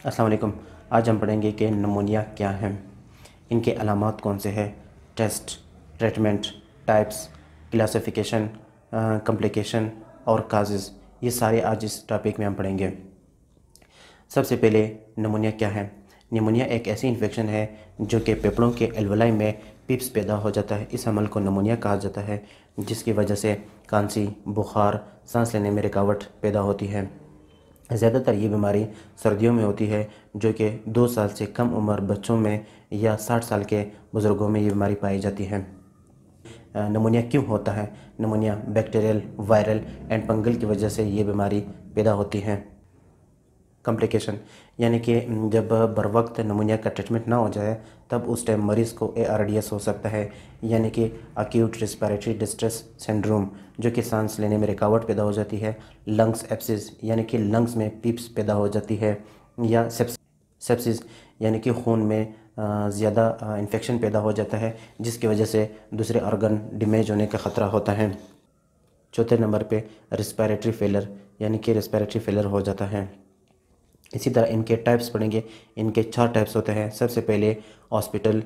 अस्सलाम वालेकुम। आज हम पढ़ेंगे कि नमूनिया क्या है, इनके अलामात कौन से हैं, test, treatment, types, classification, complication और काजेज़, ये सारे आज इस टॉपिक में हम पढ़ेंगे। सबसे पहले नमूनिया क्या है। निमोनिया एक ऐसी इन्फेक्शन है जो कि फेफड़ों के एल्वेलाई में पिप्स पैदा हो जाता है। इस अमल को नमूनिया कहा जाता है, जिसकी वजह से खांसी, बुखार, सांस लेने में रुकावट पैदा होती है। ज़्यादातर ये बीमारी सर्दियों में होती है, जो कि 2 साल से कम उम्र बच्चों में या 60 साल के बुज़ुर्गों में ये बीमारी पाई जाती है। नमूनिया क्यों होता है? नमूनिया बैक्टीरियल, वायरल एंड फंगल की वजह से ये बीमारी पैदा होती है। कॉम्प्लिकेशन यानी कि जब बर वक्त नमूनिया का ट्रीटमेंट ना हो जाए तब उस टाइम मरीज़ को ARDS हो सकता है, यानी कि एक्यूट रेस्पिरेटरी डिस्ट्रेस सिंड्रोम, जो कि सांस लेने में रुकावट पैदा हो जाती है। लंग्स एब्सिस यानी कि लंग्स में पिप्स पैदा हो जाती है, या सेप्सिस यानी कि खून में ज़्यादा इन्फेक्शन पैदा हो जाता है, जिसकी वजह से दूसरे ऑर्गन डैमेज होने का ख़तरा होता है। चौथे नंबर पे रेस्पिरेटरी फेलर यानी कि रेस्पिरेटरी फेलर हो जाता है। इसी तरह इनके टाइप्स पढ़ेंगे। इनके 4 टाइप्स होते हैं। सबसे पहले हॉस्पिटल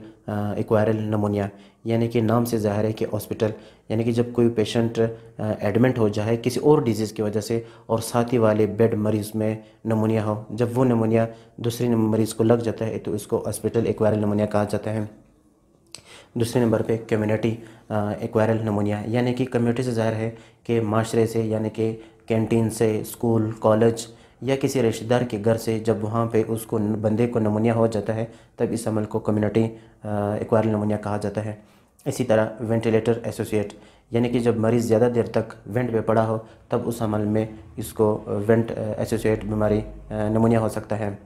एक्वायरल नमूनिया, यानी कि नाम से ज़ाहिर है कि हॉस्पिटल यानी कि जब कोई पेशेंट एडमिट हो जाए किसी और डिजीज़ की वजह से और साथ ही वाले बेड मरीज़ में नमूनिया हो, जब वो नमूनिया दूसरे मरीज़ को लग जाता है तो इसको हॉस्पिटल एक्वायरल नमूनिया कहा जाता है। दूसरे नंबर पे कम्युनिटी एक्वायरल नमूनिया, यानी कि कम्युनिटी से ज़ाहिर है कि माशरे से, यानी कि कैंटीन से, स्कूल, कॉलेज या किसी रिश्तेदार के घर से जब वहाँ पे उसको बंदे को नमूनिया हो जाता है तब इस अमल को कम्युनिटी एक्वायरल नमूनिया कहा जाता है। इसी तरह वेंटिलेटर एसोसिएट, यानी कि जब मरीज़ ज़्यादा देर तक वेंट पे पड़ा हो तब उस अमल में इसको वेंट एसोसिएट बीमारी नमूनिया हो सकता है।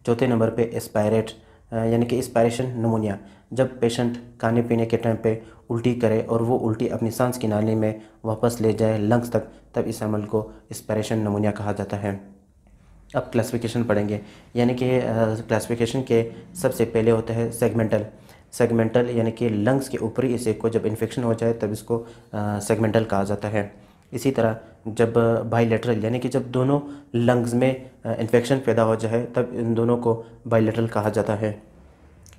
चौथे नंबर पे एस्पायरेट यानी कि एस्पायरेशन नमूनिया, जब पेशेंट खाने पीने के टाइम पे उल्टी करे और वो उल्टी अपनी सांस की नाली में वापस ले जाए लंग्स तक, तब इस अमल को एस्पायरेशन नमूनिया कहा जाता है। अब क्लासिफिकेशन पढ़ेंगे, यानी कि क्लासिफिकेशन के सबसे पहले होता है सेगमेंटल यानी कि लंग्स के ऊपरी हिस्से को जब इन्फेक्शन हो जाए तब इसको सेगमेंटल कहा जाता है। इसी तरह जब बाइलेटरल यानी कि जब दोनों लंग्स में इन्फेक्शन पैदा हो जाए तब इन दोनों को बाइलेटरल कहा जाता है।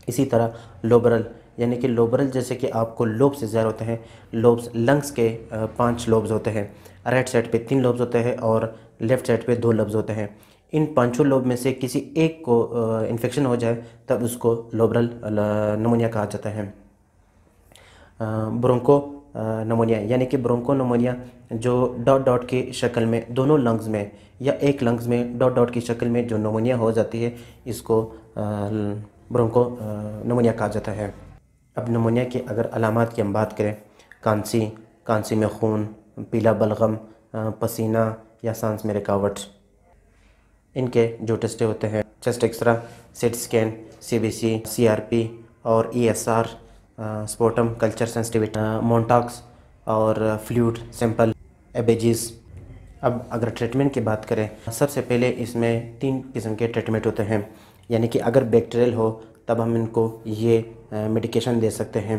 इसी तरह लोबरल, यानी कि लोबरल जैसे कि आपको लोब से ज़ाहिर होते हैं। लोब्स लंग्स के 5 लोब्स होते हैं। राइट साइड पे 3 लोब्स होते हैं और लेफ़्ट साइड पे 2 लोब्स होते हैं। इन 5 लोब में से किसी एक को इन्फेक्शन हो जाए तब उसको लोबरल नमूनिया कहा जाता है। ब्रोंको नमूनिया, यानी कि ब्रोंको नमूनिया जो डॉट डॉट की शक्ल में दोनों लंग्स में या एक लंग्स में डॉट डॉट की शक्ल में जो नमूनिया हो जाती है, इसको ब्रोंको नमूनिया कहा जाता है। अब नमूनिया की अगर अलामात की हम बात करें, कांसी में खून, पीला बलगम, पसीना या सांस में रुकावट। इनके जो टेस्ट होते हैं, chest x-ray, CT scan, CBC, CRP और ESR, sputum culture sensitivity, Mantoux और फ्लूइड सैंपल, एबेजीज। अब अगर ट्रीटमेंट की बात करें, सबसे पहले इसमें 3 किस्म के ट्रीटमेंट होते हैं। यानी कि अगर बैक्टीरियल हो तब हम इनको ये मेडिकेशन दे सकते हैं।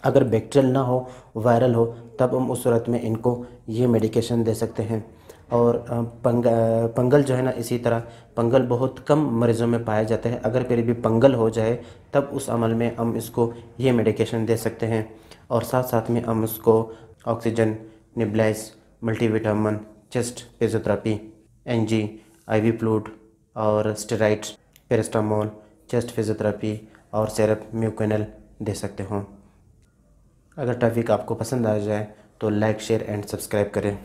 अगर बैक्टीरियल ना हो, वायरल हो, तब हम उस सूरत में इनको ये मेडिकेशन दे सकते हैं। और पंगल जो है ना, इसी तरह पंगल बहुत कम मरीज़ों में पाया जाता है। अगर फिर भी पंगल हो जाए तब उस अमल में हम इसको ये मेडिकेशन दे सकते हैं। और साथ साथ में हम उसको oxygen, nebulise, multivitamin, chest physiotherapy, NG, IV fluid और स्टेरॉइड, पैरास्टामोल, चेस्ट फिजियोथेरेपी और सिरप म्यूकोनल दे सकते हों। अगर टॉपिक आपको पसंद आ जाए तो लाइक, शेयर एंड सब्सक्राइब करें।